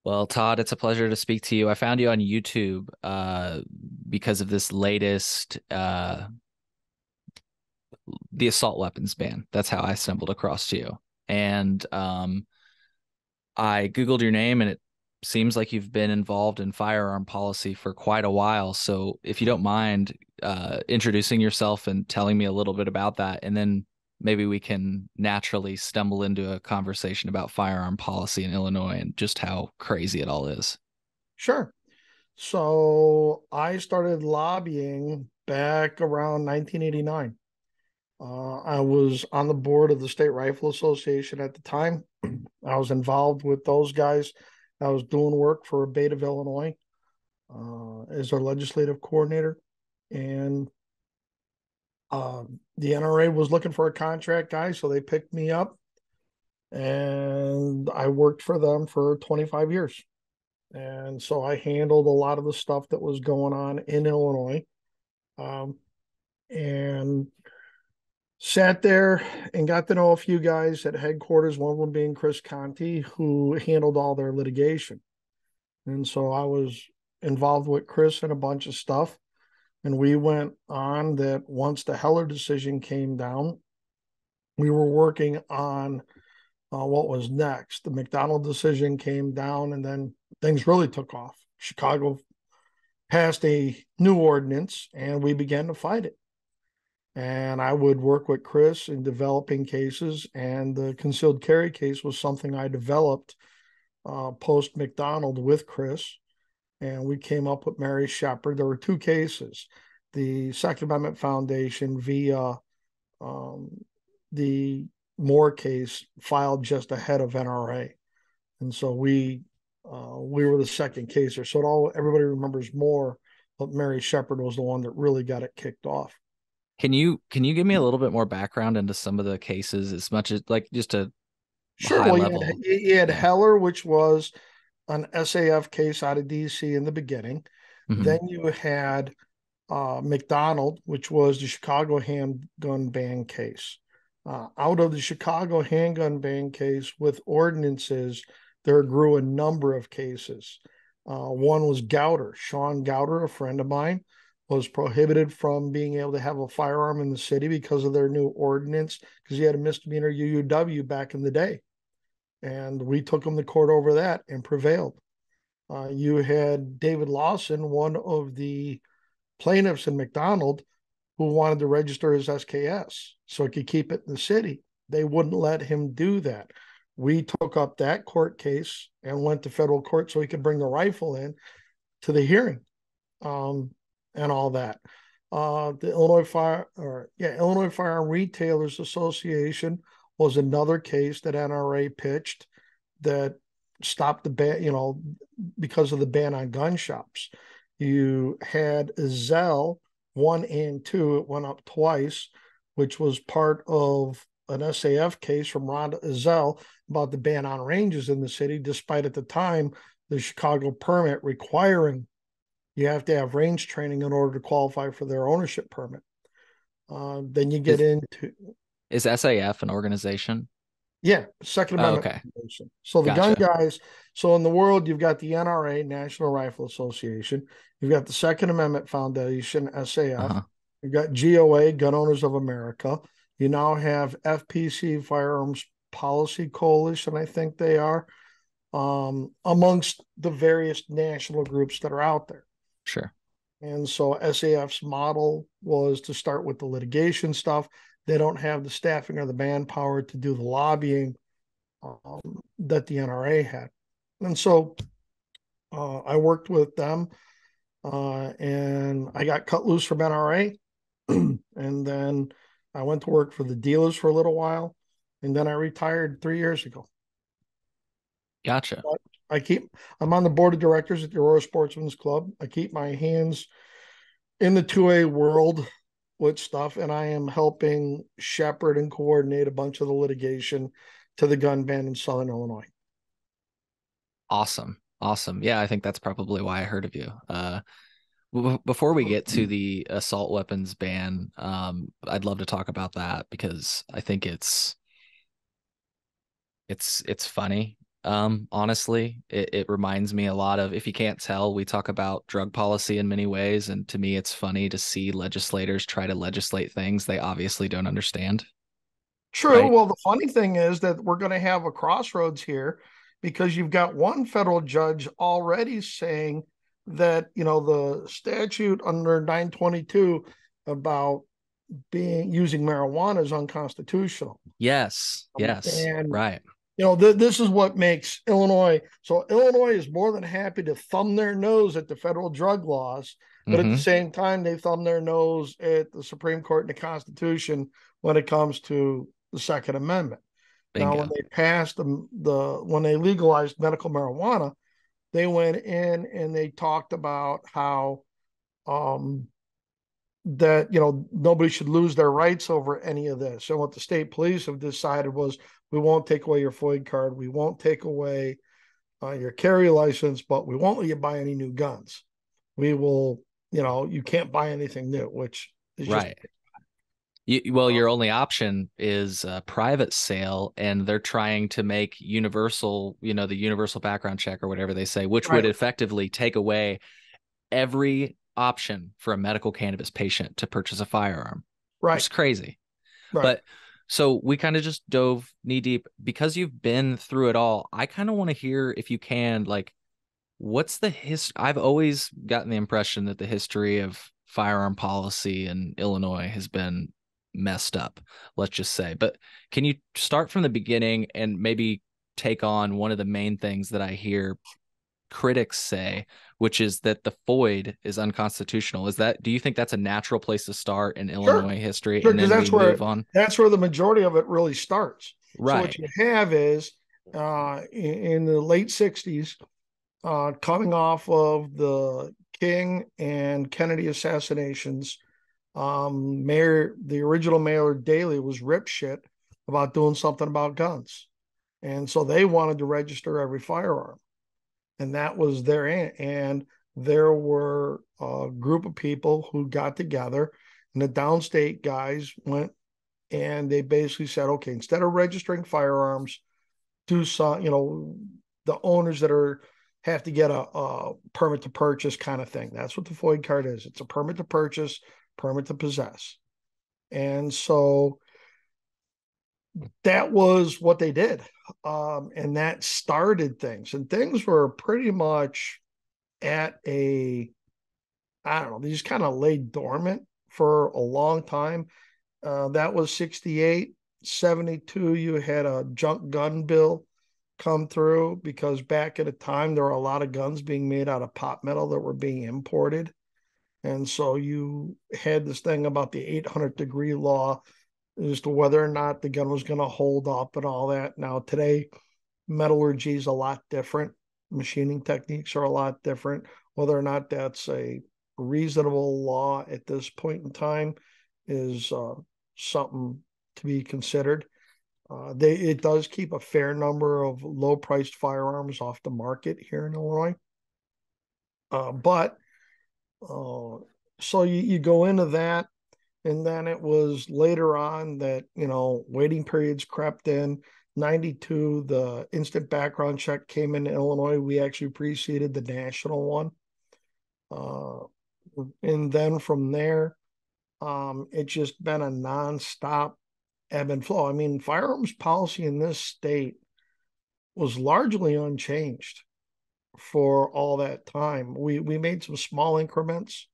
Well, Todd, it's a pleasure to speak to you. I found you on YouTube because of this latest the assault weapons ban. That's how I stumbled across you. And I Googled your name and it seems like you've been involved in firearm policy for quite a while. So if you don't mind introducing yourself and telling me a little bit about that, and then maybe we can naturally stumble into a conversation about firearm policy in Illinois and just how crazy it all is. Sure. So I started lobbying back around 1989. I was on the board of the State Rifle Association at the time. I was involved with those guys. I was doing work for Beta of Illinois as their legislative coordinator. And the NRA was looking for a contract guy, so they picked me up. And I worked for them for 25 years. And so I handled a lot of the stuff that was going on in Illinois, um, and sat there and got to know a few guys at headquarters, one of them being Chris Conti, who handled all their litigation. And so I was involved with Chris in a bunch of stuff. And we went on that once the Heller decision came down, we were working on what was next. The McDonald decision came down, and then things really took off. Chicago passed a new ordinance, and we began to fight it. And I would work with Chris in developing cases, and the concealed carry case was something I developed post McDonald with Chris, and we came up with Mary Shepard. There were two cases: the Second Amendment Foundation via um, the Moore case filed just ahead of NRA, and so we were the second caser. So it all everybody remembers Moore, but Mary Shepard was the one that really got it kicked off. Can you give me a little bit more background into some of the cases, as much as like just a Sure. high Well, level? you had Yeah. Heller, which was an SAF case out of DC in the beginning. Hmm. Then you had McDonald, which was the Chicago handgun ban case. Out of the Chicago handgun ban case with ordinances, there grew a number of cases. One was Gouder. Sean Gouder, a friend of mine, was prohibited from being able to have a firearm in the city because of their new ordinance, because he had a misdemeanor UUW back in the day. And we took him to court over that and prevailed. You had David Lawson, one of the plaintiffs in McDonald, who wanted to register his SKS so he could keep it in the city. They wouldn't let him do that. We took up that court case and went to federal court so he could bring the rifle in to the hearing, um, and all that. The Illinois Firearm Retailers Association was another case that NRA pitched that stopped the ban, because of the ban on gun shops. You had Zell 1 and 2, it went up twice, which was part of an SAF case from Rhonda Ezell about the ban on ranges in the city, despite at the time the Chicago permit requiring you have to have range training in order to qualify for their ownership permit. Then you get Is into, is SAF an organization? yeah, Second Oh, Amendment okay. Foundation. So the gun Gotcha. guys, so in the world, you've got the NRA, National Rifle Association. You've got the Second Amendment Foundation, SAF. Uh-huh. You've got GOA, Gun Owners of America. You now have FPC, Firearms Policy Coalition, I think they are, amongst the various national groups that are out there. Sure. And so SAF's model was to start with the litigation stuff. They don't have the staffing or the manpower to do the lobbying that the NRA had. And so I worked with them, and I got cut loose from NRA. And then I went to work for the dealers for a little while. And then I retired 3 years ago. Gotcha. But I keep, I'm on the board of directors at the Aurora Sportsman's Club. I keep my hands in the 2A world with stuff, and I am helping shepherd and coordinate a bunch of the litigation to the gun ban in Southern Illinois. Awesome. Awesome. Yeah, I think that's probably why I heard of you. Before we get to the assault weapons ban, I'd love to talk about that because I think it's funny. Honestly, it reminds me a lot of, if you can't tell, we talk about drug policy in many ways, and to me, it's funny to see legislators try to legislate things they obviously don't understand, True. right? Well, the funny thing is that we're going to have a crossroads here because you've got one federal judge already saying that, the statute under 922 about being using marijuana is unconstitutional. Yes, yes, And right. this is what makes Illinois. So Illinois is more than happy to thumb their nose at the federal drug laws, but at the Mm-hmm. same time, they thumb their nose at the Supreme Court and the Constitution when it comes to the Second Amendment. Now, when Bingo. they passed when they legalized medical marijuana, they went in and they talked about how um, that nobody should lose their rights over any of this. And what the state police have decided was, we won't take away your FOID card, we won't take away your carry license, but we won't let you buy any new guns. We will, you can't buy anything new, which is just Right. Well, uh, your only option is a private sale, and they're trying to make universal, the universal background check or whatever they say, which would right, effectively take away every option for a medical cannabis patient to purchase a firearm, which right, is crazy. right. But so we kind of just dove knee deep because you've been through it all. I kind of want to hear, if you can, like, what's the history? I've always gotten the impression that the history of firearm policy in Illinois has been messed up, let's just say. But can you start from the beginning and maybe take on one of the main things that I hear critics say, which is that the FOID is unconstitutional? Do you think that's a natural place to start in Sure, Illinois history, sure, and because then we move on? that's where the majority of it really starts. So what Right. you have is in the late '60s, coming off of the King and Kennedy assassinations, the original Mayor Daley was rip shit about doing something about guns, and so they wanted to register every firearm, and that was their and there were a group of people who got together, and the downstate guys went and they basically said, okay, instead of registering firearms, do some, the owners that have to get a permit to purchase kind of thing. That's what the FOID card is. It's a permit to purchase, permit to possess. And so that was what they did. And that started things. And things were pretty much at I don't know, they just kind of lay dormant for a long time. That was 68. 72, you had a junk gun bill come through because back at a time there were a lot of guns being made out of pot metal that were being imported. And so you had this thing about the 800-degree law as to whether or not the gun was going to hold up and all that. Now, today, metallurgy is a lot different. Machining techniques are a lot different. Whether or not that's a reasonable law at this point in time is something to be considered. It does keep a fair number of low-priced firearms off the market here in Illinois. But so you go into that, and then it was later on that waiting periods crept in. 92, the instant background check came in Illinois. We actually preceded the national one. Uh, and then from there, it's just been a nonstop ebb and flow. I mean, firearms policy in this state was largely unchanged for all that time. We made some small increments,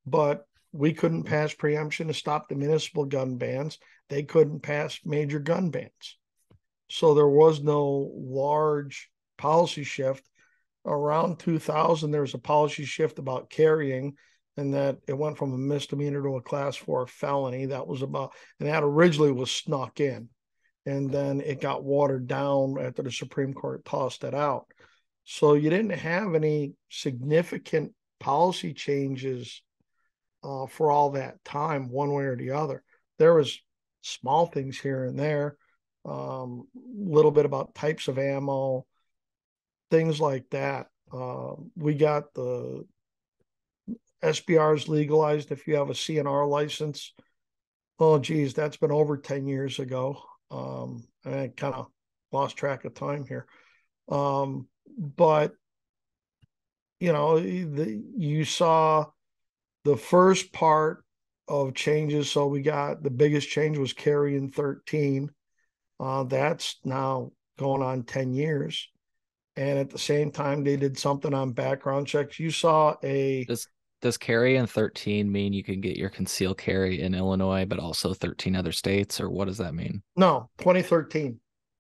but we couldn't pass preemption to stop the municipal gun bans. They couldn't pass major gun bans. So there was no large policy shift. Around 2000, there was a policy shift about carrying, and that it went from a misdemeanor to a class 4 felony. That was and that originally was snuck in. And then it got watered down after the Supreme Court tossed it out. So you didn't have any significant policy changes for all that time, one way or the other. There was small things here and there, little bit about types of ammo, things like that. We got the SBRs legalized if you have a CNR license. Oh, geez, that's been over 10 years ago. I kind of lost track of time here. But you saw the first part of changes. So we got the biggest change was carry in 13. That's now going on 10 years. And at the same time, they did something on background checks. You saw a Does carry in 13 mean you can get your concealed carry in Illinois, but also 13 other states, or what does that mean? no 2013.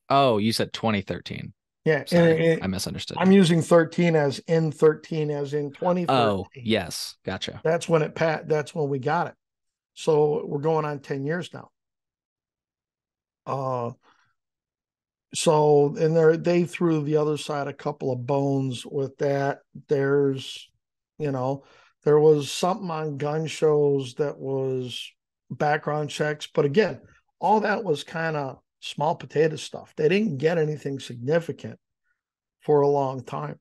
Oh, you said 2013. Yeah, Sorry, I misunderstood. I'm using 13 as in 13 as in Oh, 2013. yes, gotcha. That's when that's when we got it. So we're going on 10 years now. Uh, so and they threw the other side a couple of bones with that. There's, you know, there was something on gun shows that was background checks, but again, all that was kind of small potato stuff. They didn't get anything significant for a long time.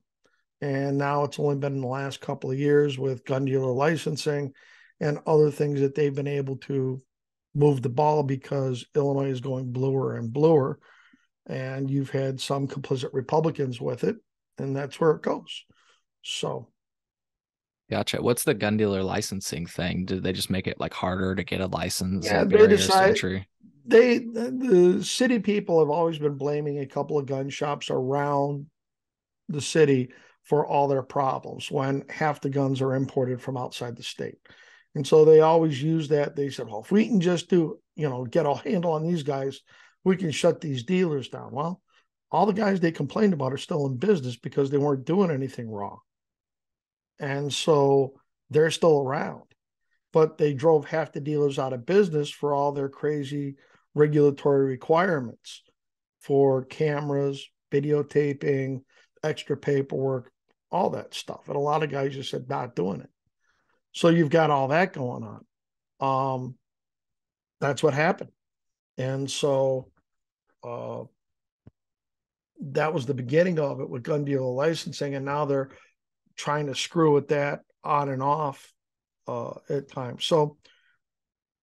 And now it's only been in the last couple of years with gun dealer licensing and other things that they've been able to move the ball because Illinois is going bluer and bluer. And you've had some complicit Republicans with it, and that's where it goes. So, Gotcha. What's the gun dealer licensing thing? Did they just make it like harder to get a license yeah, and they barriers to decide entry? the city people have always been blaming a couple of gun shops around the city for all their problems when half the guns are imported from outside the state. And so they always use that. They said, well, if we can just get a handle on these guys, we can shut these dealers down. Well, all the guys they complained about are still in business because they weren't doing anything wrong. And so they're still around. But they drove half the dealers out of business for all their crazy regulatory requirements for cameras, videotaping, extra paperwork, all that stuff. And a lot of guys just said not doing it. So you've got all that going on. Um, that's what happened. And so uh, that was the beginning of it with gun dealer licensing. And now they're trying to screw with that on and off at times. So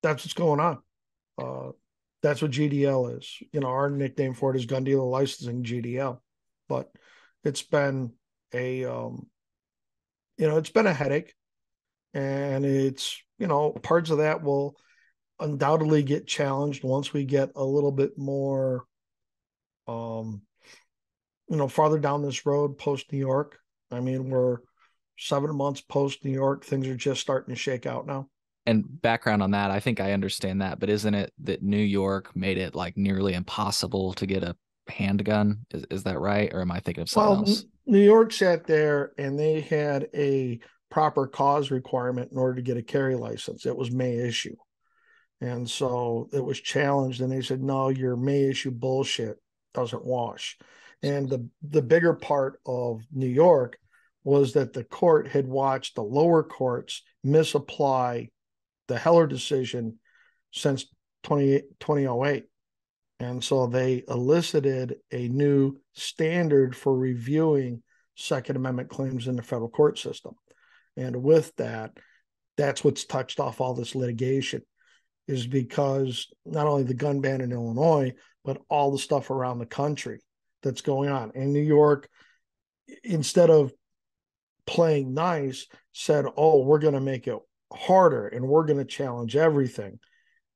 that's what's going on. Uh, that's what GDL is. Our nickname for it is gun dealer licensing GDL. But it's been it's been a headache, and it's parts of that will undoubtedly get challenged once we get a little bit more um farther down this road post New York. I mean, we're 7 months post New York. Things are just starting to shake out now. And background on that, I think I understand that, but isn't it that New York made it like nearly impossible to get a handgun? Is that right? Or am I thinking of something Well, else? New York sat there and they had a proper cause requirement in order to get a carry license. It was May issue. And so it was challenged, and they said, no, your May issue bullshit doesn't wash. And the bigger part of New York was that the court had watched the lower courts misapply the Heller decision since 2008. And so they elicited a new standard for reviewing Second Amendment claims in the federal court system. And with that, that's what's touched off all this litigation, is because not only the gun ban in Illinois, but all the stuff around the country that's going on. In New York, instead of playing nice, said, oh, we're going to make it harder and we're going to challenge everything.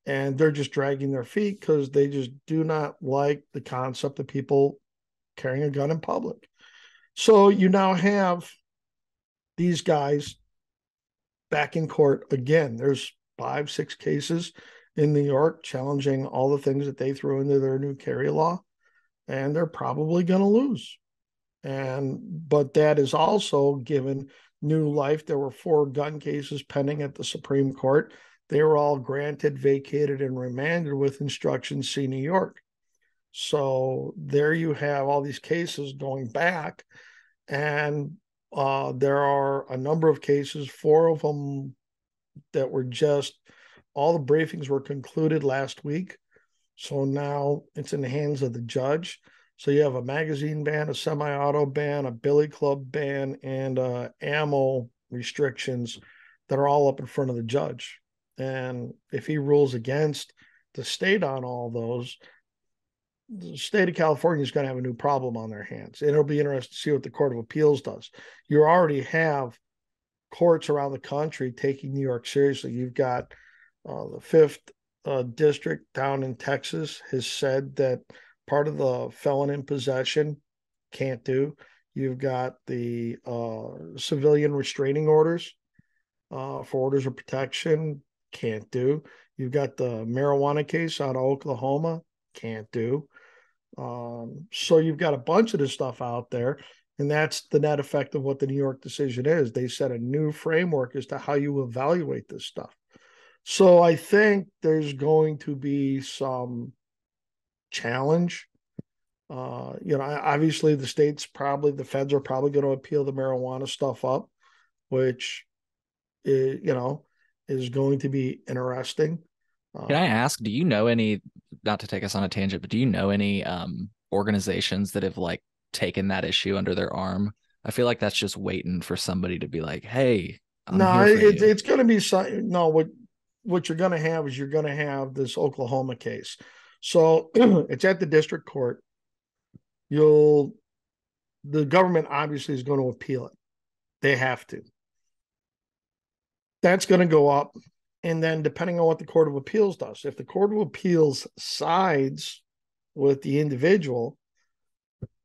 And they're just dragging their feet because they just do not like the concept of people carrying a gun in public. So you now have these guys back in court again. There's 5, 6 cases in New York challenging all the things that they threw into their new carry law, and they're probably going to lose. But that is also given new life. There were 4 gun cases pending at the Supreme Court. They were all granted, vacated, and remanded with instructions, see New York. So there you have all these cases going back, and there are a number of cases, 4 of them that were just, all the briefings were concluded last week. So now it's in the hands of the judge. So you have a magazine ban, a semi-auto ban, a billy club ban, and ammo restrictions that are all up in front of the judge. And if he rules against the state on all those, the state of California is going to have a new problem on their hands. And it'll be interesting to see what the Court of Appeals does. You already have courts around the country taking New York seriously. You've got the fifth district down in Texas has said that part of the felon in possession can't do. You've got the civilian restraining orders for orders of protection, can't do. You've got the marijuana case out of Oklahoma, can't do. So you've got a bunch of this stuff out there, and that's the net effect of what the New York decision is. They set a new framework as to how you evaluate this stuff. So I think there's going to be some challenge. Obviously the feds are probably going to appeal the marijuana stuff up, which is going to be interesting. Can I ask, do you know any, not to take us on a tangent, but do you know any organizations that have like taken that issue under their arm? I feel like that's just waiting for somebody to be like, hey, I'm No, here for you. it's going to be no. What you're going to have is you're going to have this Oklahoma case. So it's at the district court. The government obviously is going to appeal it. They have to. That's going to go up. And then depending on what the Court of Appeals does, if the Court of Appeals sides with the individual,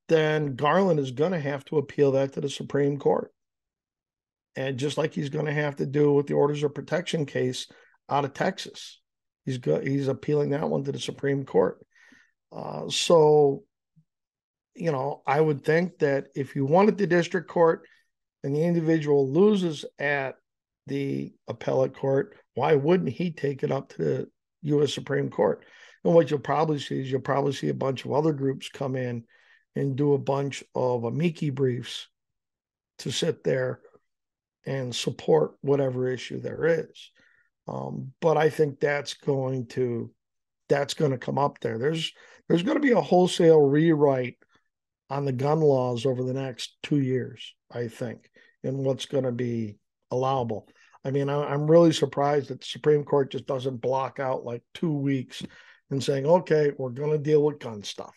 then Garland is going to have to appeal that to the Supreme Court. And just like he's going to have to do with the orders of protection case out of Texas, he's appealing that one to the Supreme Court. So, I would think that if you wanted the district court and the individual loses at the appellate court, why wouldn't he take it up to the U.S. Supreme Court? And what you'll probably see is a bunch of other groups come in and do a bunch of amici briefs to sit there and support whatever issue there is. But I think that's going to come up there. There's going to be a wholesale rewrite on the gun laws over the next 2 years, I think, and what's going to be allowable. I mean, I'm really surprised that the Supreme Court just doesn't block out like 2 weeks and saying, okay, we're going to deal with gun stuff.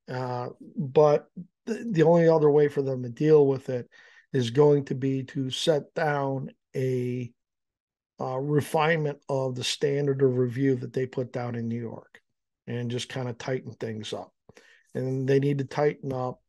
But the only other way for them to deal with it is going to be to set down a refinement of the standard of review that they put down in New York and just kind of tighten things up. And they need to tighten up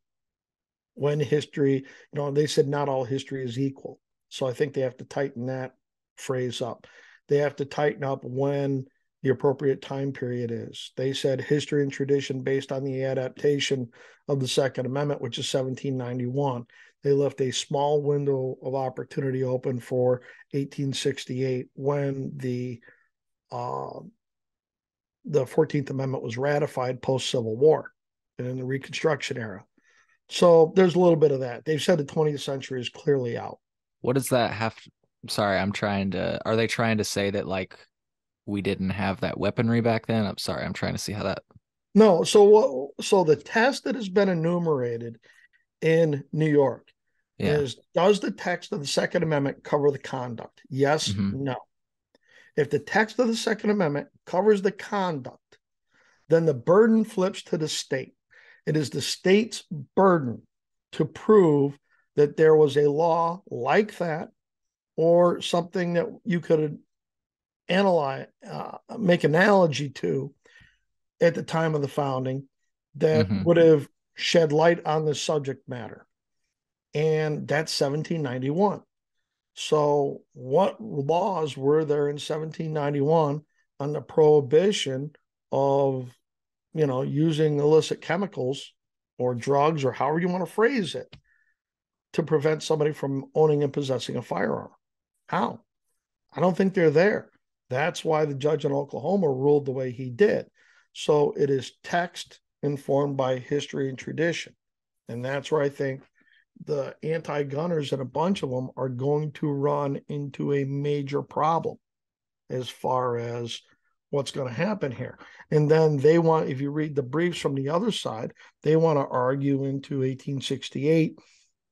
when history, they said not all history is equal. So I think they have to tighten that phrase up. They have to tighten up when the appropriate time period is. They said history and tradition based on the adaptation of the Second Amendment, which is 1791. They left a small window of opportunity open for 1868 when the 14th Amendment was ratified post-Civil War and in the Reconstruction era. So there's a little bit of that. They've said the 20th century is clearly out. What does that have to, sorry, are they trying to say that like we didn't have that weaponry back then? I'm sorry, I'm trying to see how that. No, so the test that has been enumerated in New York Yeah. is, does the text of the Second Amendment cover the conduct? Yes, Mm-hmm. no. If the text of the Second Amendment covers the conduct, then the burden flips to the state. It is the state's burden to prove that there was a law like that or something that you could analyze, make analogy to at the time of the founding that Mm-hmm. would have shed light on the subject matter. And that's 1791. So what laws were there in 1791 on the prohibition of, using illicit chemicals or drugs or however you want to phrase it to prevent somebody from owning and possessing a firearm? How? I don't think they're there. That's why the judge in Oklahoma ruled the way he did. So it is text informed by history and tradition. And that's where I think the anti-gunners and a bunch of them are going to run into a major problem as far as what's going to happen here. And then if you read the briefs from the other side, they want to argue into 1868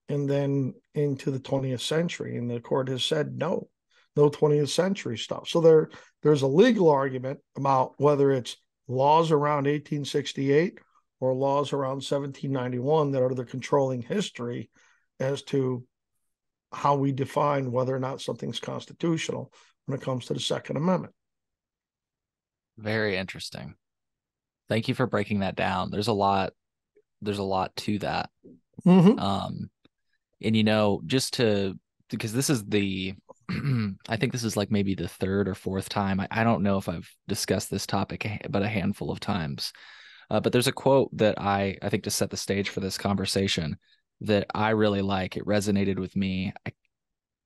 and then into the 20th century. And the court has said no 20th century stuff. So there's a legal argument about whether it's laws around 1868 or laws around 1791 that are the controlling history as to how we define whether or not something's constitutional when it comes to the Second Amendment. Very interesting. Thank you for breaking that down. There's a lot to that. Mm-hmm. And just because this is the I think this is like maybe the third or fourth time. I don't know if I've discussed this topic, but a handful of times. But there's a quote that I think to set the stage for this conversation that I really like. It resonated with me. I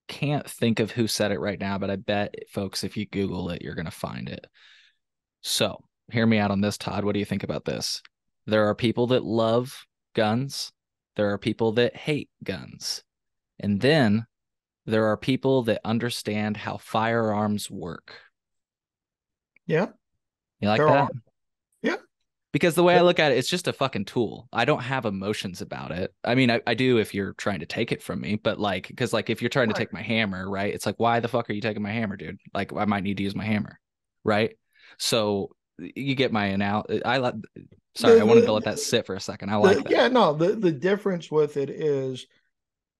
can't think of who said it right now, but I bet, folks, if you Google it, you're going to find it. So hear me out on this, Todd. What do you think about this? There are people that love guns. There are people that hate guns. And then there are people that understand how firearms work. Yeah. You like There that? are. Yeah. Because the way I look at it, it's just a fucking tool. I don't have emotions about it. I mean, I do if you're trying to take it from me, but like, because like if you're trying to Right. take my hammer, right? It's like, why the fuck are you taking my hammer, dude? Like, I might need to use my hammer, right? So you get my analogy. Sorry, I wanted to let that sit for a second. I like that. Yeah, no, the difference with it is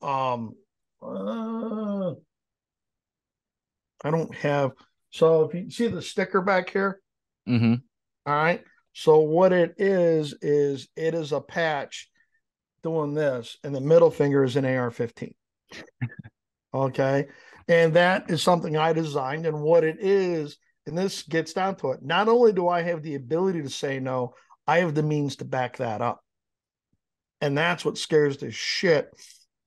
um I don't have, so if you see the sticker back here, Mm-hmm. all right. So what it is it is a patch doing this, and the middle finger is an AR-15. Okay. And that is something I designed. And what it is, and this gets down to it, not only do I have the ability to say no, I have the means to back that up. And that's what scares the shit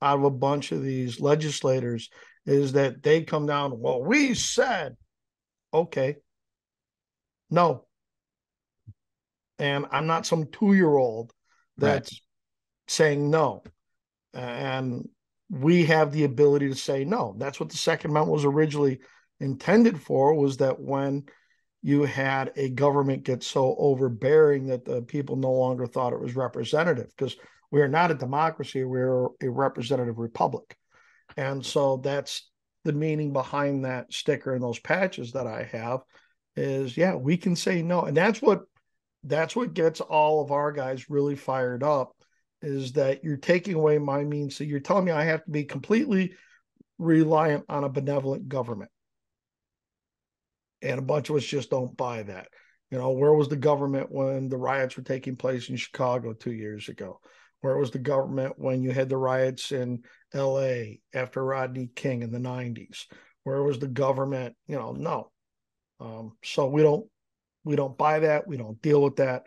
out of a bunch of these legislators is that they come down, well, we said, okay, no. And I'm not some 2-year-old Right. that's saying no. And we have the ability to say no. That's what the Second Amendment was originally intended for, was that when you had a government get so overbearing that the people no longer thought it was representative, because we are not a democracy, we're a representative republic. And so that's the meaning behind that sticker and those patches that I have is, yeah, we can say no. And that's what gets all of our guys really fired up, is that you're taking away my means. So you're telling me I have to be completely reliant on a benevolent government. And a bunch of us just don't buy that. Where was the government when the riots were taking place in Chicago 2 years ago? Where was the government when you had the riots in LA after Rodney King in the 90s? Where was the government? No. So we don't buy that. We don't deal with that.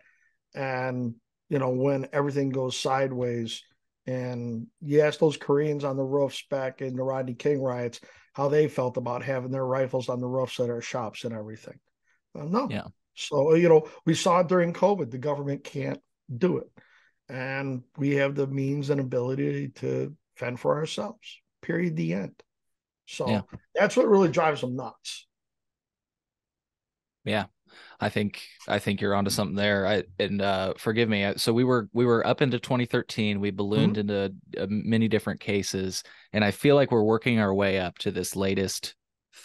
And when everything goes sideways, and you ask those Koreans on the roofs back in the Rodney King riots how they felt about having their rifles on the roofs of their shops and everything. No. Yeah. So, we saw it during COVID. The government can't do it. And we have the means and ability to fend for ourselves, period, the end. Yeah. So that's what really drives them nuts. Yeah. I think you're onto something there. Forgive me. So we were up into 2013. We ballooned Mm-hmm. into many different cases, and I feel like we're working our way up to this latest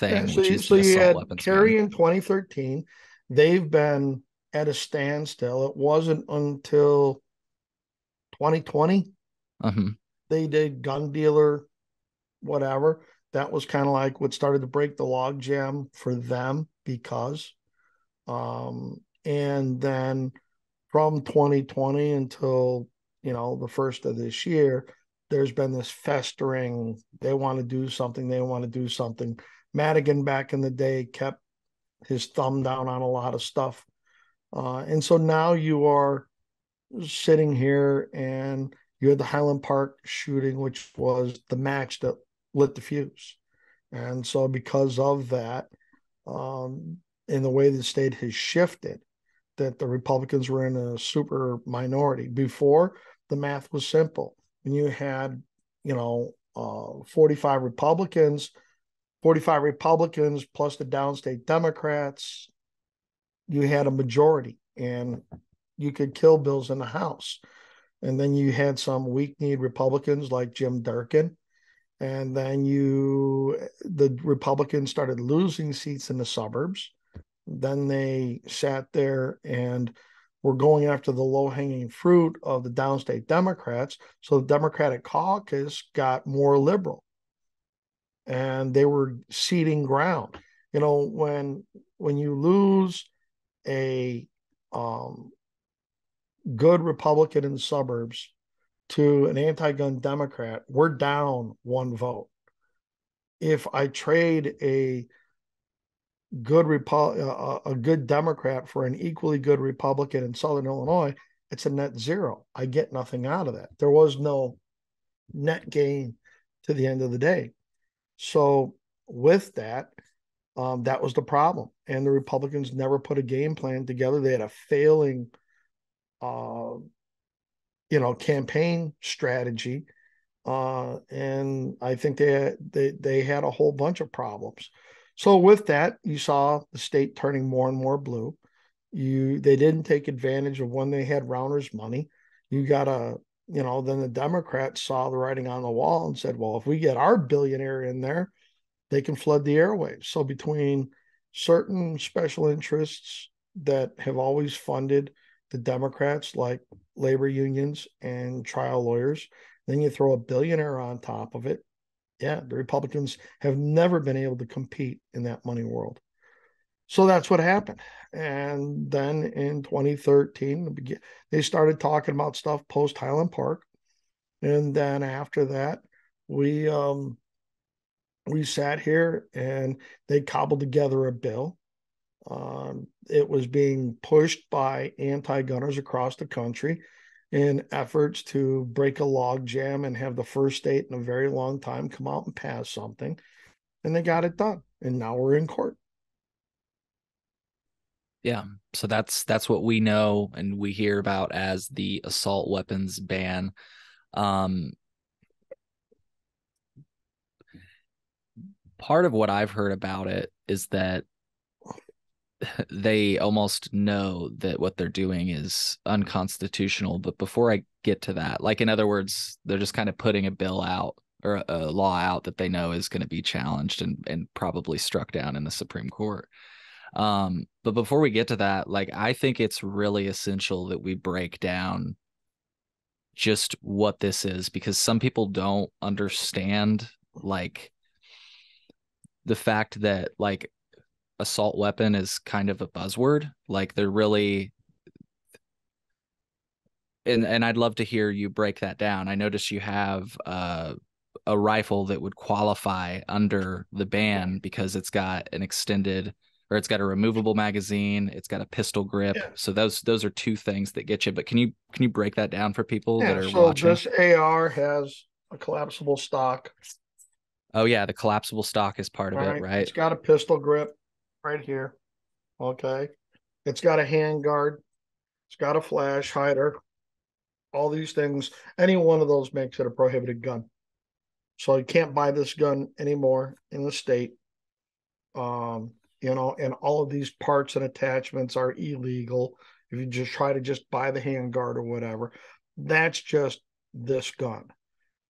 Yeah, thing, so which you, is so the you assault had weapons ban. Kerry in 2013. They've been at a standstill. It wasn't until 2020 Uh-huh. they did gun dealer, whatever. That was kind of like what started to break the log jam for them, because and then from 2020 until the first of this year, there's been this festering. They want to do something. They want to do something. Madigan back in the day kept his thumb down on a lot of stuff, and so now you are sitting here, and you had the Highland Park shooting, which was the match that lit the fuse. And so because of that, in the way the state has shifted, that the Republicans were in a super minority. Before, the math was simple. When you had, 45 Republicans, 45 Republicans plus the downstate Democrats, you had a majority, and you could kill bills in the House. And then you had some weak-kneed Republicans like Jim Durkin. And then the Republicans started losing seats in the suburbs. Then they sat there and were going after the low hanging fruit of the downstate Democrats. So the Democratic caucus got more liberal and they were ceding ground. You know, when you lose a um, good Republican in the suburbs to an anti-gun Democrat, we're down one vote. If I trade a good Democrat for an equally good Republican in Southern Illinois, it's a net zero. I get nothing out of that. There was no net gain to the end of the day. So with that, that was the problem. And the Republicans never put a game plan together. They had a failing, uh, campaign strategy, and I think they had a whole bunch of problems. So with that, you saw the state turning more and more blue. They didn't take advantage of when they had Rauner's money. You got a then the Democrats saw the writing on the wall and said, well, if we get our billionaire in there, they can flood the airwaves. So between certain special interests that have always funded the Democrats, like labor unions and trial lawyers, then you throw a billionaire on top of it. Yeah, the Republicans have never been able to compete in that money world. So that's what happened. And then in 2013, they started talking about stuff post Highland Park. And then after that, we we sat here and they cobbled together a bill. It was being pushed by anti-gunners across the country in efforts to break a log jam and have the first state in a very long time come out and pass something. And they got it done. And now we're in court. Yeah. So that's what we know and we hear about as the assault weapons ban. Um, Part of what I've heard about it is that they almost know that what they're doing is unconstitutional. But before I get to that, like, in other words, they're just kind of putting a bill out or a law out that they know is going to be challenged and probably struck down in the Supreme Court. But before we get to that, like, I think it's really essential that we break down just what this is, because some people don't understand, like, the fact that, like, assault weapon is kind of a buzzword. Like, they're really, and I'd love to hear you break that down. I notice you have a rifle that would qualify under the ban because it's got an extended, or it's got a removable magazine, it's got a pistol grip. Yeah. So those are two things that get you. But can you break that down for people that Yeah. are So watching? this AR has a collapsible stock. Oh yeah, the collapsible stock is part of All it, right. right? It's got a pistol grip right here. Okay. It's got a hand guard. It's got a flash hider. All these things. Any one of those makes it a prohibited gun. So you can't buy this gun anymore in the state. And all of these parts and attachments are illegal. If you just try to just buy the handguard or whatever, that's just this gun.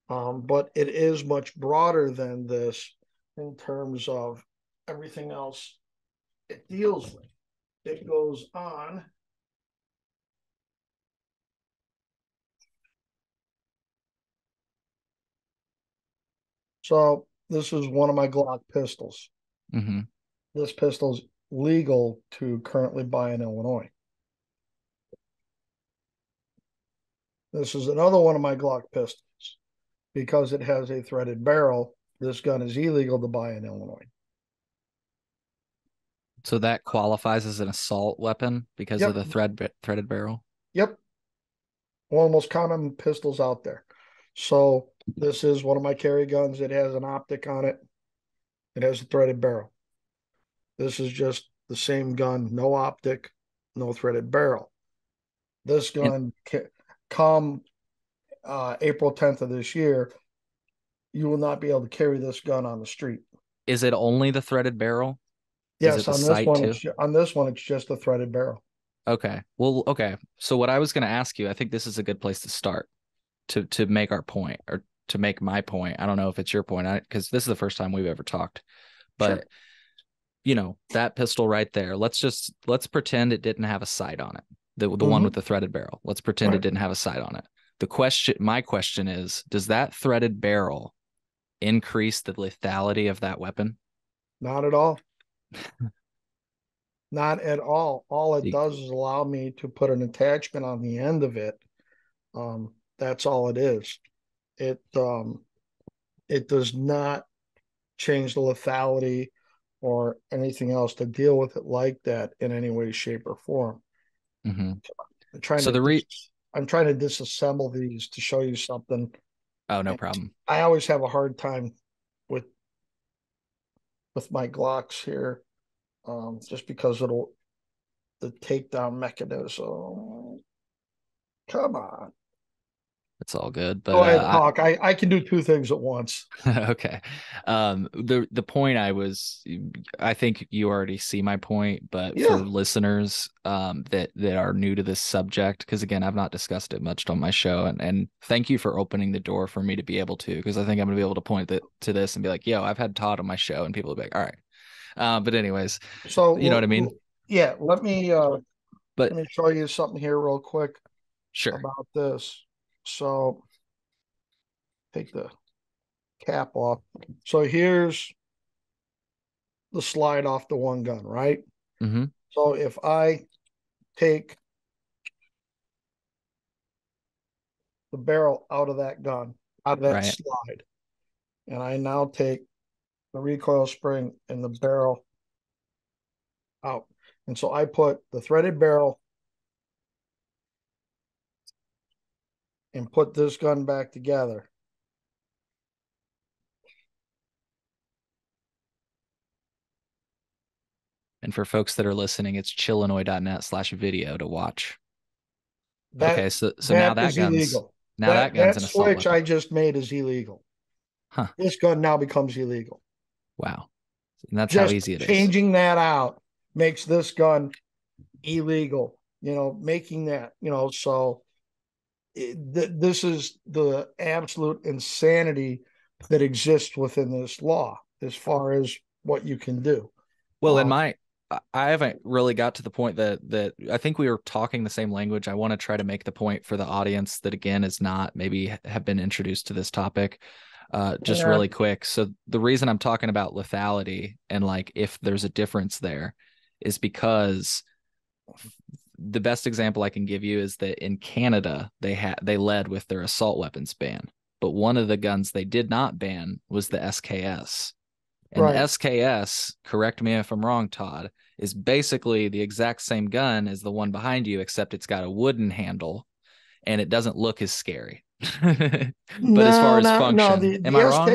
But it is much broader than this in terms of everything else it deals with. It goes on. So this is one of my Glock pistols. Mm-hmm. This pistol's legal to currently buy in Illinois. This is another one of my Glock pistols. Because it has a threaded barrel, this gun is illegal to buy in Illinois. So that qualifies as an assault weapon because of Yep. the threaded barrel. Yep. One of the most common pistols out there. So this is one of my carry guns. It has an optic on it. It has a threaded barrel. This is just the same gun, no optic, no threaded barrel. This And gun, come April 10th of this year, you will not be able to carry this gun on the street. is it only the threaded barrel? Is it Yes, the sight too? on this one, it's just a threaded barrel. Okay. Well, okay. So what I was going to ask you, I think this is a good place to start to make our point, or to make my point. I don't know if it's your point, because this is the first time we've ever talked. Sure. But that pistol right there. Let's pretend it didn't have a sight on it. The one with Mm-hmm. the threaded barrel. Let's pretend it Right. didn't have a sight on it. My question is, does that threaded barrel increase the lethality of that weapon? Not at all. Not at all. All it The- does is allow me to put an attachment on the end of it. That's all it is. It does not change the lethality or anything else to deal with it like that in any way, shape, or form. Mhm. I'm trying So to the re I'm trying to disassemble these to show you something. oh, no And problem. I always have a hard time with my Glocks here, just because it'll the takedown mechanism. Come on, It's all good. But go ahead, talk. I can do two things at once. okay. The point I think you already see my point, but for Yeah. listeners that are new to this subject, because again, I've not discussed it much on my show, and thank you for opening the door for me to be able to, because I think I'm gonna be able to point to this and be like, yo, I've had Todd on my show, and people will be like, all right. But anyways, So, you know what I mean? yeah. But Let me show you something here real quick sure. about this. So, take the cap off. So here's the slide off the one gun, right? Hmm. So if I take the barrel out of that gun, out of that Right. slide, and I now take the recoil spring and the barrel out. And so I put the threaded barrel and put this gun back together. And for folks that are listening, it's chillinois.net/video to watch. That Okay, so that is illegal. now that gun's That an assault switch weapon. I just made is illegal. Huh. This gun now becomes illegal. Wow. And that's how Just easy it is. changing that out makes this gun illegal. Making that, so this is the absolute insanity that exists within this law as far as what you can do. Well, Uh, I haven't really got to the point that I think we were talking the same language. I want to try to make the point for the audience that again is not maybe have been introduced to this topic. Just yeah, really quick. So the reason I'm talking about lethality and like if there's a difference there is because the best example I can give you is that in Canada they led with their assault weapons ban, but one of the guns they did not ban was the SKS. And the right. SKS, correct me if I'm wrong, Todd, is basically the exact same gun as the one behind you, except it's got a wooden handle and it doesn't look as scary. But as far No, as no, no. function, am I wrong?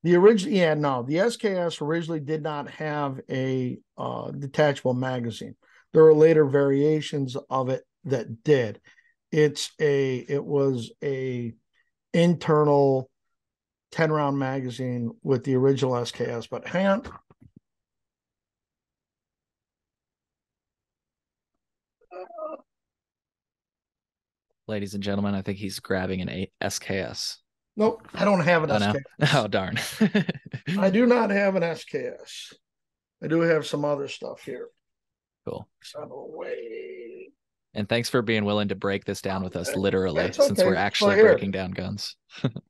The original, yeah, no. The SKS originally did not have a detachable magazine. There were later variations of it that did. It was a internal 10-round magazine with the original SKS. But hang on. Ladies and gentlemen, I think he's grabbing an SKS. Nope, I don't have an Oh no. SKS. Oh darn. I do not have an SKS. I do have some other stuff here. Cool. So wait. And thanks for being willing to break this down with us literally, That's since we're okay. So actually here, breaking down guns.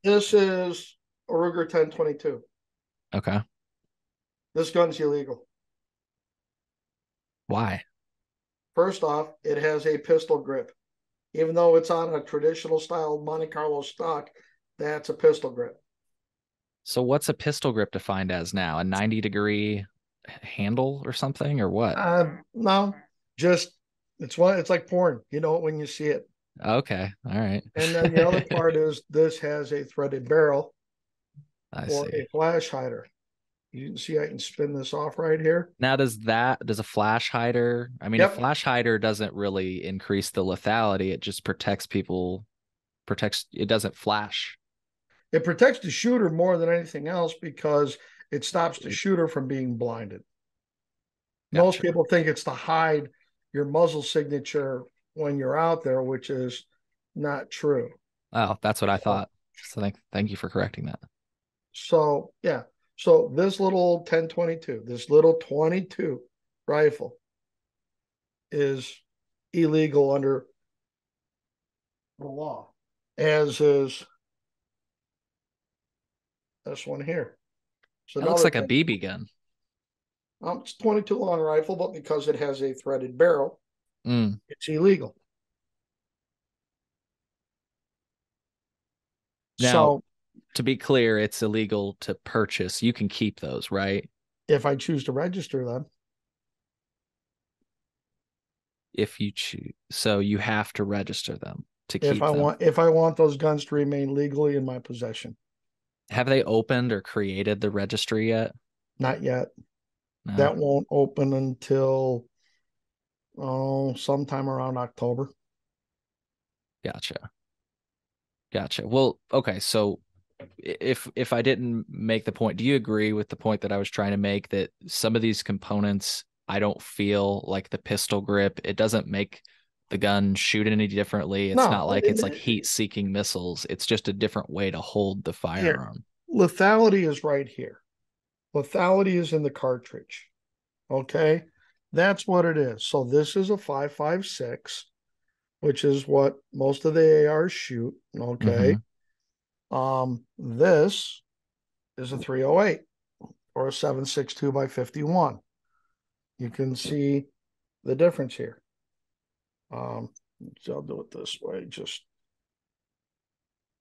this is a Ruger 1022. Okay. This gun's illegal. Why? First off, it has a pistol grip. Even though it's on a traditional style Monte Carlo stock, that's a pistol grip. So what's a pistol grip defined as now? A 90-degree handle or something or what? No, just it's like porn. You know it when you see it. Okay. All right. And then the other part is this has a threaded barrel I or see. a flash hider. You can see I can spin this off right here. Now, does a flash hider? I mean, a Yep. flash hider doesn't really increase the lethality. It just protects, it doesn't flash. It protects the shooter more than anything else because it stops the It, shooter from being blinded. Most gotcha. people think it's to hide your muzzle signature when you're out there, which is not true. Oh, that's what I So, thought. So thank you for correcting that. so yeah. So this little 1022, this little 22 rifle is illegal under the law, as is this one here. It's That looks another like a 10. BB gun. It's 22 long rifle, but because it has a threaded barrel, Mm. it's illegal. Now, So to be clear, it's illegal to purchase. You can keep those, right? if I choose to register them, If you choose. So you have to register them to if keep I them. want if I want those guns to remain legally in my possession, Have they opened or created the registry yet? not yet. No. That won't open until sometime around October. Gotcha. Gotcha. Well, okay. So if I didn't make the point, do you agree with the point that I was trying to make that some of these components, I don't feel like the pistol grip, it doesn't make the gun shoot any differently. It's not No, like it's like heat-seeking missiles. It's just a different way to hold the here, firearm. lethality is right here. Lethality is in the cartridge. Okay, that's what it is. So this is a 5.56, which is what most of the ARs shoot. Okay, Hmm. this is a 308 or a 7.62 by 51. You can see the difference here. So I'll do it this way. Just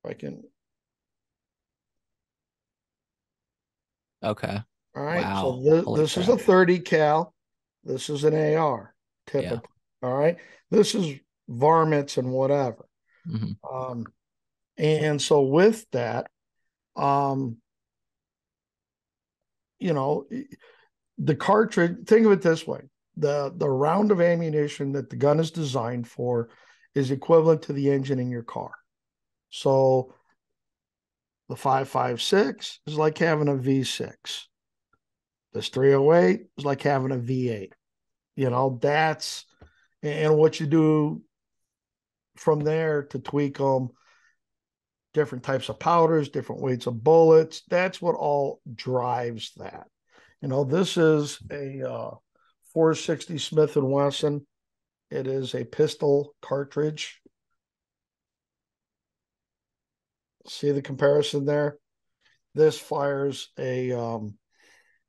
if I can. Okay. All right. Wow. So Holy this is a crap. 30 cal. This is an AR, Yeah. typically. All right. This is varmints and whatever. Hmm. Um, and so with that, um, you know, the cartridge, think of it this way. The round of ammunition that the gun is designed for is equivalent to the engine in your car. So the 5.56 is like having a V6. This 308 is like having a V8. That's and what you do from there to tweak them, different types of powders, different weights of bullets. That's what all drives that. This is a 460 Smith and Wesson. It is a pistol cartridge. See the comparison there? This fires a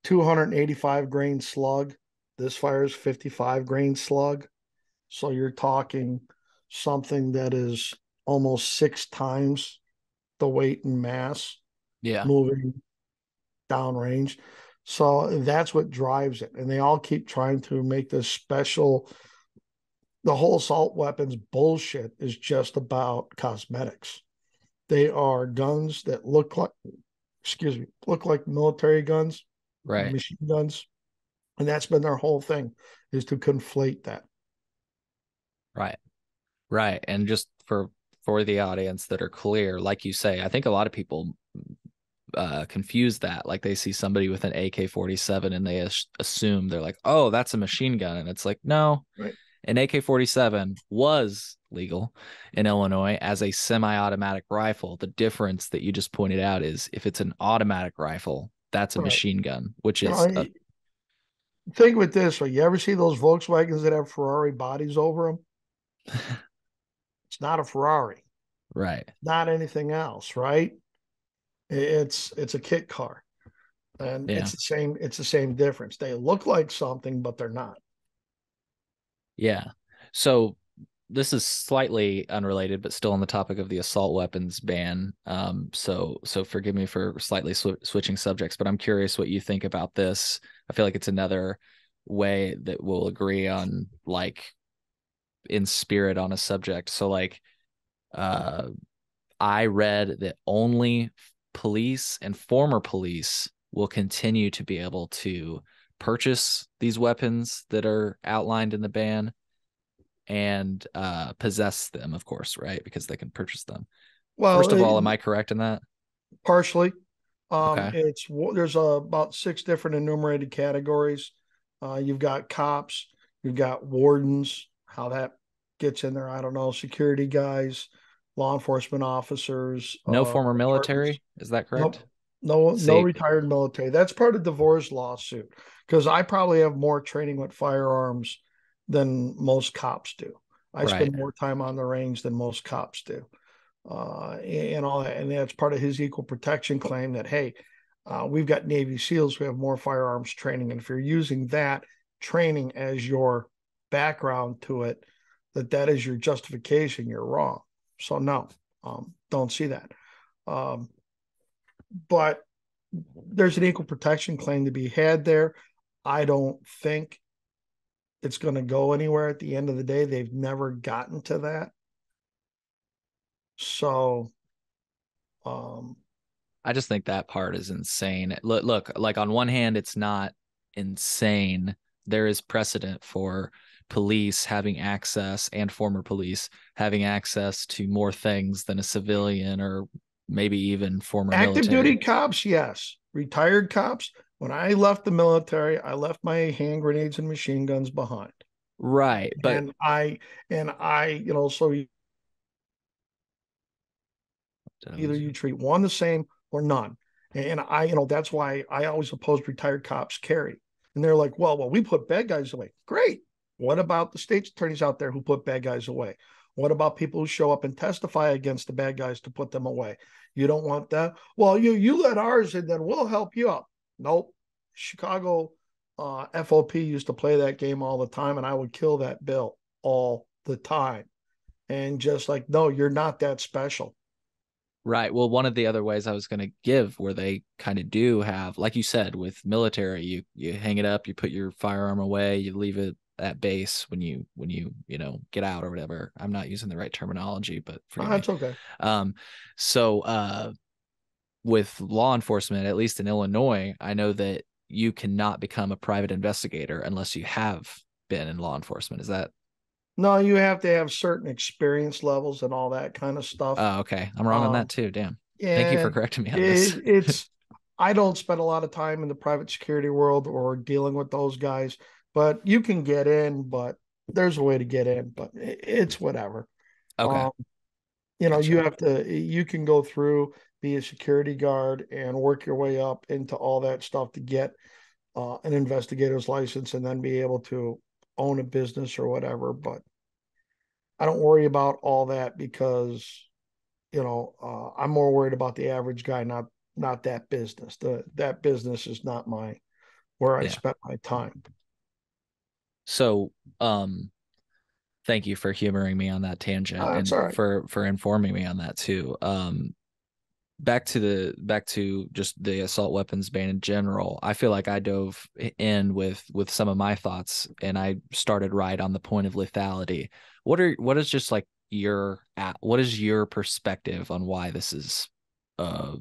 285 grain slug. This fires 55 grain slug. So you're talking something that is almost 6 times the weight and mass Yeah. moving downrange. So that's what drives it. And they all keep trying to make this special. The whole assault weapons bullshit is just about cosmetics. They are guns that look like military guns, Right. machine guns. And that's been their whole thing, is to conflate that. Right. Right. And just for the audience that are clear, like you say, I think a lot of people confuse that. Like they see somebody with an AK-47 and they assume they're like, oh, that's a machine gun. And it's like, no, Right. an AK-47 was legal in Illinois as a semi-automatic rifle. The difference that you just pointed out is if it's an automatic rifle, that's a Right. machine gun, which You is know, think of it this way. You ever see those Volkswagens that have Ferrari bodies over them? It's not a Ferrari, right. not anything else, right? It's a kit car. And Yeah. it's the same difference. They look like something, but they're not. Yeah. So this is slightly unrelated, but still on the topic of the assault weapons ban. So forgive me for slightly switching subjects, but I'm curious what you think about this. I feel like it's another way that we'll agree on, like, in spirit on a subject. So like, uh, I read that only police and former police will continue to be able to purchase these weapons that are outlined in the ban and possess them, of course, right? Because they can purchase them. Well, First of all, am I correct in that? partially. Okay. It's there's about 6 different enumerated categories. You've got cops, you've got wardens. How that gets in there, I don't know. Security guys, law enforcement officers, No former departments. military, is that correct? Nope. No See, retired military. That's part of divorce lawsuit because I probably have more training with firearms than most cops do. I right. spend more time on the range than most cops do. And all that. And that's part of his equal protection claim that, hey, we've got Navy SEALs who have more firearms training. And if you're using that training as your background to it, that is your justification, you're wrong. So, no, don't see that. Um, but there's an equal protection claim to be had there. I don't think it's going to go anywhere at the end of the day. They've never gotten to that. So, um, I just think that part is insane. Look, like on one hand, it's not insane. There is precedent for police having access and former police having access to more things than a civilian or maybe even former active duty military. cops, yes. Retired cops, when I left the military, I left my hand grenades and machine guns behind. Right. But So did I either lose you? you treat one the same or none. And that's why I always oppose retired cops carry. And they're like, well, we put bad guys away. Great. What about the state's attorneys out there who put bad guys away? What about people who show up and testify against the bad guys to put them away? You don't want that? Well, you let ours and then we'll help you out. Nope. Chicago FOP used to play that game all the time, and I would kill that bill all the time. And just like, no, you're not that special. Right. Well, one of the other ways I was going to give where they kind of do have, like you said, with military, you hang it up, you put your firearm away, you leave it at base when you get out or whatever. I'm not using the right terminology, but forgive me. That's okay. Um, so with law enforcement, at least in Illinois, I know that you cannot become a private investigator unless you have been in law enforcement. Is that? No, you have to have certain experience levels and all that kind of stuff. Oh, okay. I'm wrong on that Um, too. Damn. Thank you for and correcting me on this. it's I don't spend a lot of time in the private security world or dealing with those guys, but you can get in, but there's a way to get in, but it's whatever. Okay. Um, Gotcha. you can go through, be a security guard and work your way up into all that stuff to get an investigator's license and then be able to own a business or whatever. But I don't worry about all that because I'm more worried about the average guy, not that business. That business is not where I Yeah. spent my time. So, thank you for humoring me on that tangent That's and all right. for informing me on that too. Back to just the assault weapons ban in general. I feel like I dove in with some of my thoughts and I started right on the point of lethality. What is just like what is your perspective on why this is a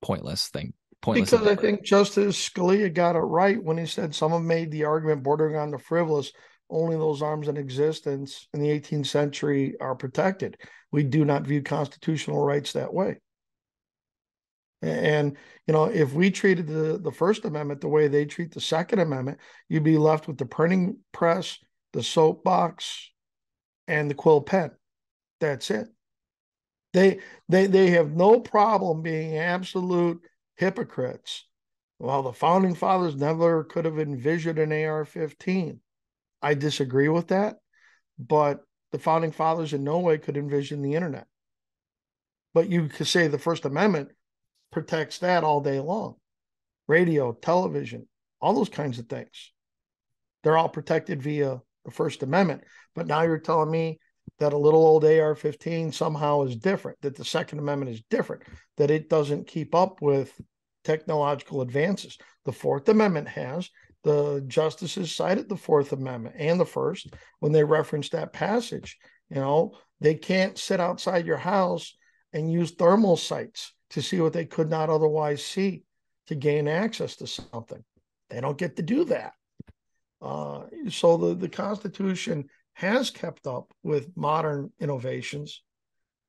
pointless Because I endeavor? think Justice Scalia got it right when he said someone made the argument bordering on the frivolous. Only those arms in existence in the 18th century are protected. We do not view constitutional rights that way. And if we treated the First Amendment the way they treat the Second Amendment, you'd be left with the printing press, the soapbox, and the quill pen. That's it. They have no problem being absolute hypocrites. Well, the founding fathers never could have envisioned an AR-15. I disagree with that, but the founding fathers in no way could envision the internet. But you could say the First Amendment protects that all day long. Radio, television, all those kinds of things. They're all protected via the First Amendment. But now you're telling me that a little old AR-15 somehow is different, that the Second Amendment is different, that it doesn't keep up with technological advances. The Fourth Amendment has. The justices cited the Fourth Amendment and the First when they referenced that passage. They can't sit outside your house and use thermal sights to see what they could not otherwise see to gain access to something. They don't get to do that. So the Constitution has kept up with modern innovations,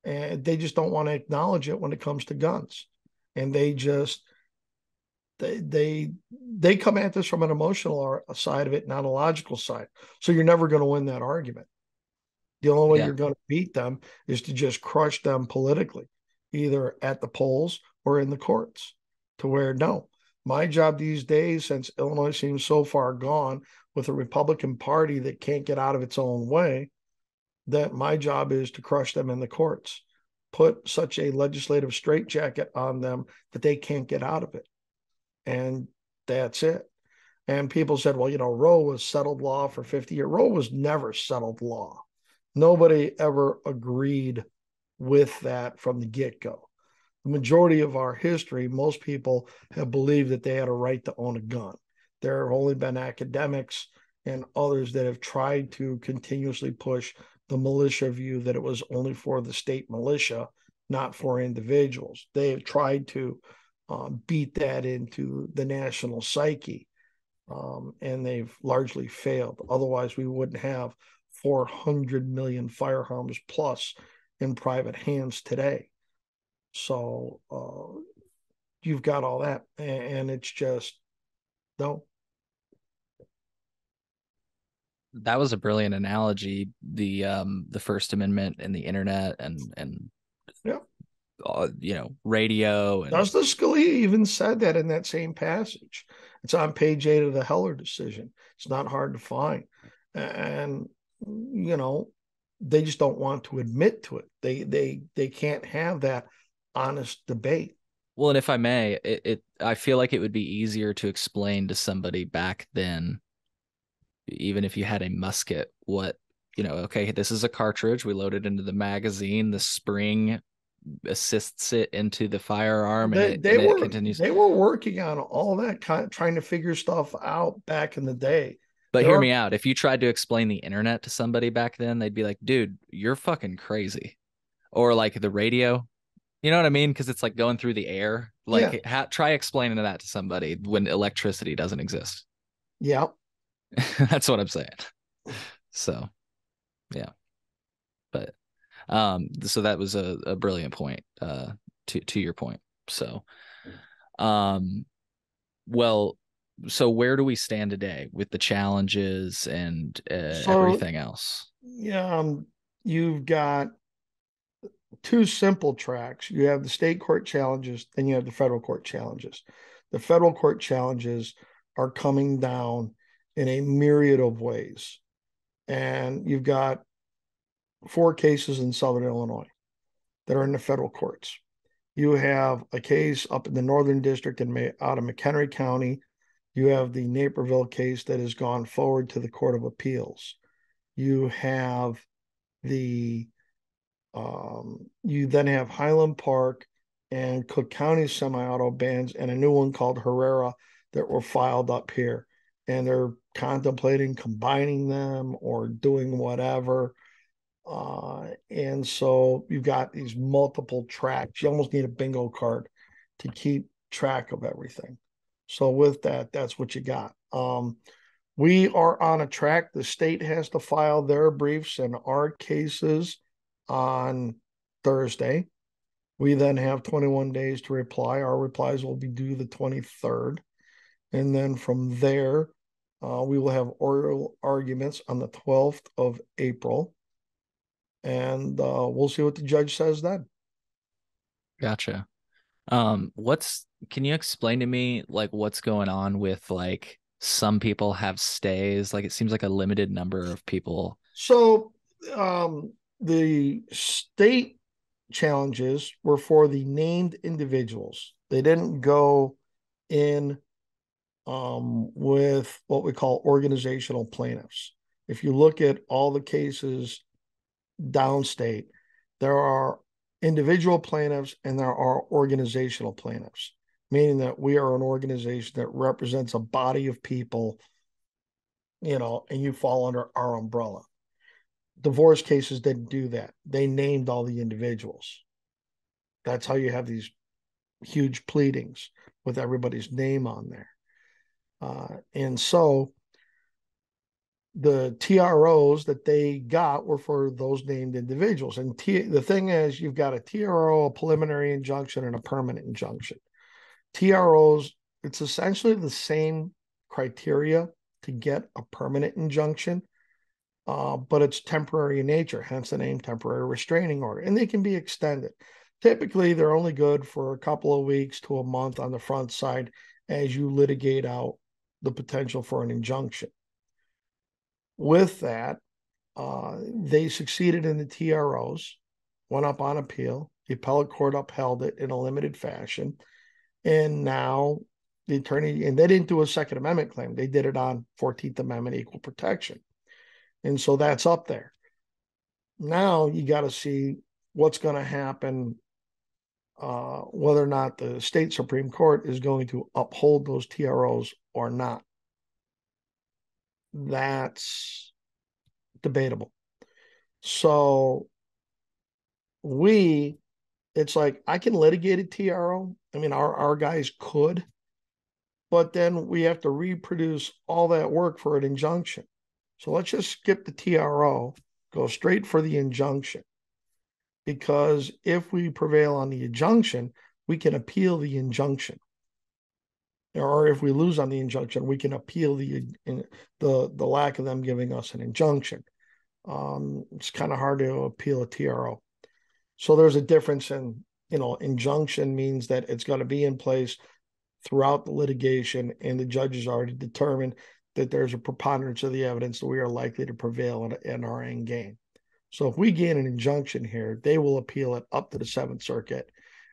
and they just don't want to acknowledge it when it comes to guns. And they come at this from an emotional side of it, not a logical side. So you're never going to win that argument. The only way Yeah. you're going to beat them is to just crush them politically. either at the polls or in the courts. To where, no, my job these days, since Illinois seems so far gone with a Republican Party that can't get out of its own way, that my job is to crush them in the courts, put such a legislative straitjacket on them that they can't get out of it. And that's it. And people said, well, Roe was settled law for 50 years. Roe was never settled law. Nobody ever agreed with that from the get-go. The majority of our history, most people have believed that they had a right to own a gun. There have only been academics and others that have tried to continuously push the militia view that it was only for the state militia, not for individuals. They have tried to beat that into the national psyche, and they've largely failed. Otherwise, we wouldn't have 400 million firearms plus in private hands today. So you've got all that, and it's just no. That was a brilliant analogy. The First Amendment and the internet and Yeah. Radio and Justice Scalia even said that in that same passage. It's on page 8 of the Heller decision. It's not hard to find, and they just don't want to admit to it. They can't have that honest debate. well, and if I may, I feel like it would be easier to explain to somebody back then, even if you had a musket, what, okay, this is a cartridge. We load it into the magazine. The spring assists it into the firearm, and They it they and it were continues. they were working on all that trying to figure stuff out back in the day. But There hear are me out. If you tried to explain the internet to somebody back then, they'd be like, dude, you're fucking crazy. Or like the radio, you know what I mean? Because it's like going through the air. yeah, Like, try explaining that to somebody when electricity doesn't exist. yeah. That's what I'm saying. So, yeah. But so that was a brilliant point, to your point. So, um, well, so where do we stand today with the challenges and So everything else? yeah, you've got two simple tracks. You have the state court challenges, then you have the federal court challenges. The federal court challenges are coming down in a myriad of ways. And you've got 4 cases in Southern Illinois that are in the federal courts. You have a case up in the Northern District out of McHenry County. You have the Naperville case that has gone forward to the Court of Appeals. You have the you then have Highland Park and Cook County semi-auto bans and a new one called Herrera that were filed up here. And they're contemplating combining them or doing whatever. And so you've got these multiple tracks. You almost need a bingo card to keep track of everything. So with that, that's what you got. We are on a track. The state has to file their briefs and our cases on Thursday. We then have 21 days to reply. Our replies will be due the 23rd. And then from there, we will have oral arguments on the 12th of April. And we'll see what the judge says then. Gotcha. Can you explain to me like what's going on with like some people have stays? Like it seems like a limited number of people. So the state challenges were for the named individuals. They didn't go in with what we call organizational plaintiffs. If you look at all the cases downstate, there are individual plaintiffs and there are organizational plaintiffs, meaning that we are an organization that represents a body of people, and you fall under our umbrella. Divorce cases didn't do that. They named all the individuals. That's how you have these huge pleadings with everybody's name on there. And so the TROs that they got were for those named individuals. And the thing is, you've got a TRO, a preliminary injunction, and a permanent injunction. TROs, it's essentially the same criteria to get a permanent injunction, but it's temporary in nature, hence the name temporary restraining order. And they can be extended. Typically, they're only good for a couple of weeks to a month on the front side as you litigate out the potential for an injunction. With that, they succeeded in the TROs, went up on appeal. The appellate court upheld it in a limited fashion. And now the attorney, and they didn't do a Second Amendment claim. They did it on 14th Amendment equal protection. And so that's up there. Now you got to see what's going to happen, whether or not the state Supreme Court is going to uphold those TROs or not. That's debatable. So it's like I can litigate a TRO. I mean, our guys could, but then we have to reproduce all that work for an injunction. So let's just skip the TRO, go straight for the injunction. Because if we prevail on the injunction, we can appeal the injunction. Or if we lose on the injunction, we can appeal the lack of them giving us an injunction. It's kind of hard to appeal a TRO. So there's a difference in, injunction means that it's going to be in place throughout the litigation, and the judge has already determined that there's a preponderance of the evidence that we are likely to prevail in our end game. So if we gain an injunction here, they will appeal it up to the Seventh Circuit,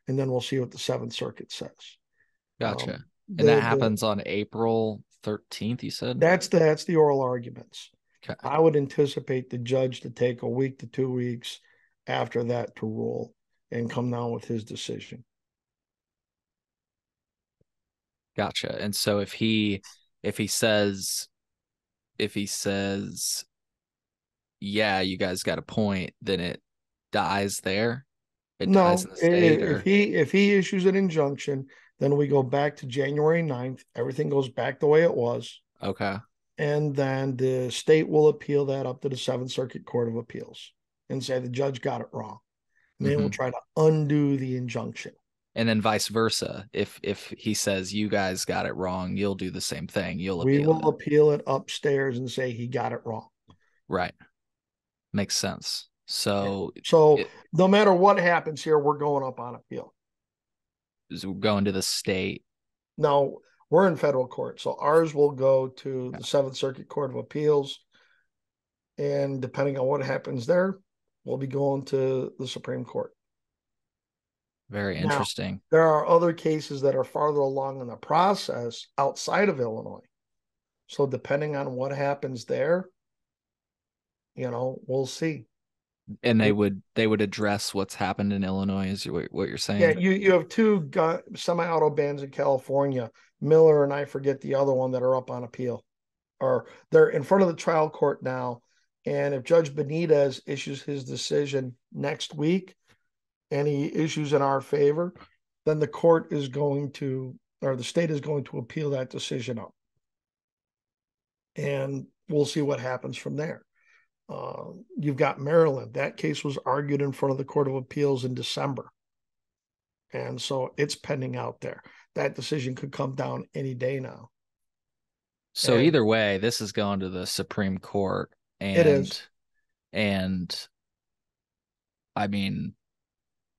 and then we'll see what the Seventh Circuit says. Gotcha. And that happens on April 13th, you said? That's the oral arguments. Okay. I would anticipate the judge to take a week to 2 weeks after that to rule and come down with his decision. Gotcha. And so if he says, yeah, you guys got a point, then it dies there. It dies in the state. If he issues an injunction, then we go back to January 9th. Everything goes back the way it was. Okay. And then the state will appeal that up to the Seventh Circuit Court of Appeals and say the judge got it wrong. And they will try to undo the injunction. And then vice versa. If he says you guys got it wrong, you'll do the same thing. We will appeal it upstairs and say he got it wrong. Right. Makes sense. So no matter what happens here, we're going up on appeal. We're going to the state. No, we're in federal court. So ours will go to the Seventh Circuit Court of Appeals. And depending on what happens there, we'll be going to the Supreme Court. Very interesting. Now, there are other cases that are farther along in the process outside of Illinois. So depending on what happens there, we'll see. And they would address what's happened in Illinois, is what you're saying? Yeah, you have two semi-auto bans in California, Miller and I forget the other one, that are up on appeal. Or they're in front of the trial court now. And if Judge Benitez issues his decision next week and he issues in our favor, then the court is going to, or the state is going to appeal that decision up. And we'll see what happens from there. You've got Maryland. That case was argued in front of the Court of Appeals in December. And so it's pending out there. That decision could come down any day now. So either way, this is going to the Supreme Court. And it is. And I mean,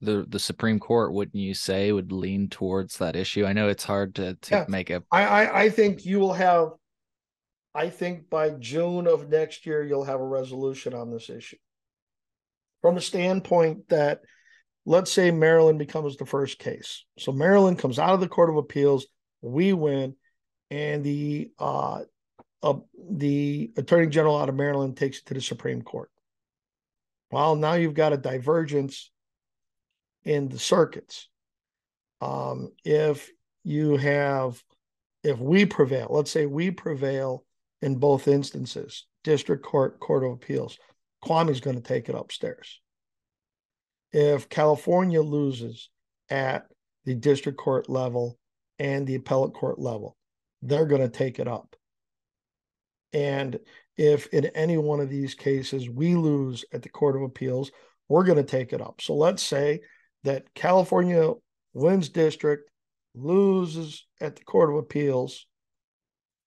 the Supreme Court, wouldn't you say, would lean towards that issue? I know it's hard to make a... I think you will have... I think by June of next year, you'll have a resolution on this issue. From the standpoint that, let's say Maryland becomes the first case. So Maryland comes out of the Court of Appeals, we win, and the Attorney General out of Maryland takes it to the Supreme Court. Well, now you've got a divergence in the circuits. If we prevail, let's say we prevail in both instances, district court, Court of Appeals, Kwame's going to take it upstairs. If California loses at the district court level and the appellate court level, they're going to take it up. And if in any one of these cases we lose at the Court of Appeals, we're going to take it up. So let's say that California wins district, loses at the Court of Appeals,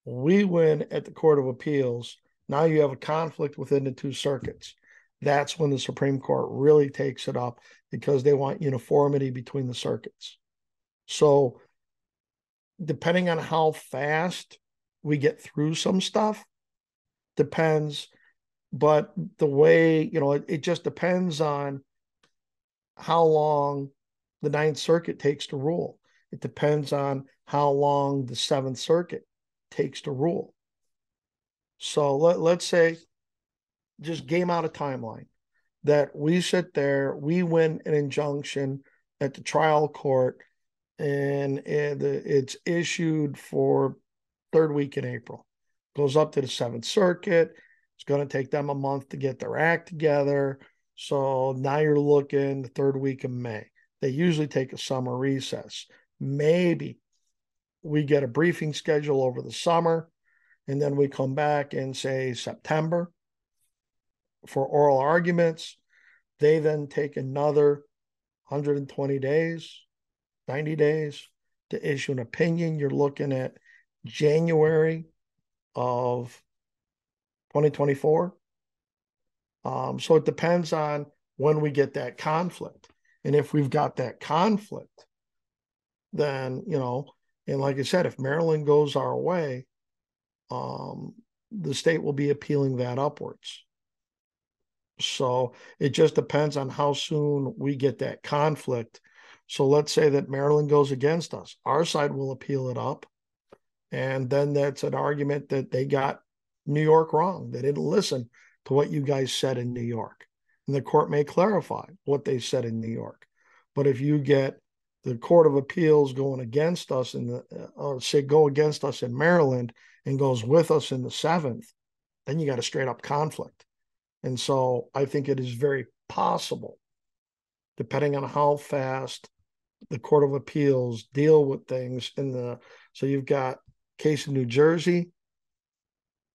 we win at the Court of Appeals. Now you have a conflict within the two circuits. that's when the Supreme Court really takes it up because they want uniformity between the circuits. So, depending on how fast we get through some stuff, depends. But the way, it just depends on how long the Ninth Circuit takes to rule. It depends on how long the Seventh Circuit takes to rule. So let's say, just game out a timeline that we sit there, we win an injunction at the trial court, and it's issued for third week in April. Goes up to the Seventh Circuit. It's going to take them a month to get their act together. So now you're looking the third week of May. They usually take a summer recess. Maybe we get a briefing schedule over the summer, and then we come back in, say, September for oral arguments. They then take another 120 days, 90 days to issue an opinion. You're looking at January of 2024. So it depends on when we get that conflict. And if we've got that conflict, then, and like I said, if Maryland goes our way, the state will be appealing that upwards. So it just depends on how soon we get that conflict. So let's say that Maryland goes against us. Our side will appeal it up. And then that's an argument that they got New York wrong. They didn't listen to what you guys said in New York. And the court may clarify what they said in New York. But if you get the Court of Appeals going against us or say go against us in Maryland and goes with us in the seventh, then you got a straight up conflict. And so I think it is very possible, depending on how fast the Court of Appeals deal with things so you've got a case in New Jersey,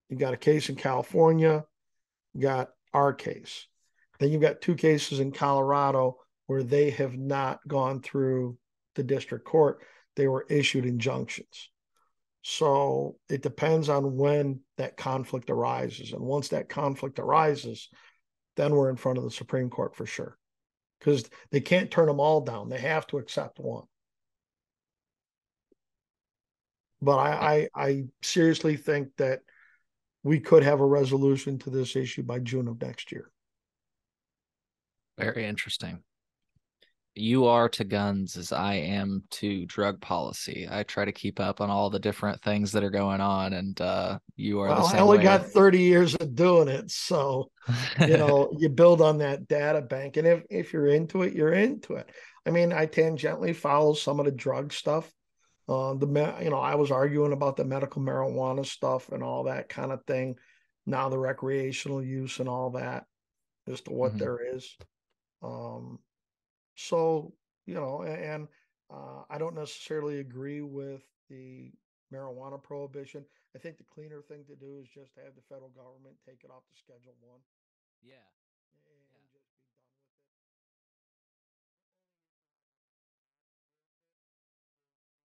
you've got a case in California, you got our case. Then you've got two cases in Colorado where they have not gone through the district court. They were issued injunctions. So it depends on when that conflict arises. And once that conflict arises, then we're in front of the Supreme Court for sure. Because they can't turn them all down. They have to accept one. But I seriously think that we could have a resolution to this issue by June of next year. Very interesting. You are to guns as I am to drug policy. I try to keep up on all the different things that are going on, and you are the Well, I same only way. got 30 years of doing it. So, you build on that data bank. And if you're into it, you're into it. I mean, I tangentially follow some of the drug stuff. I was arguing about the medical marijuana stuff and all that kind of thing. Now the recreational use and all that, as to what Mhm. there is. Um, so, and I don't necessarily agree with the marijuana prohibition. I think the cleaner thing to do is just have the federal government take it off the Schedule 1 Yeah. and just be done.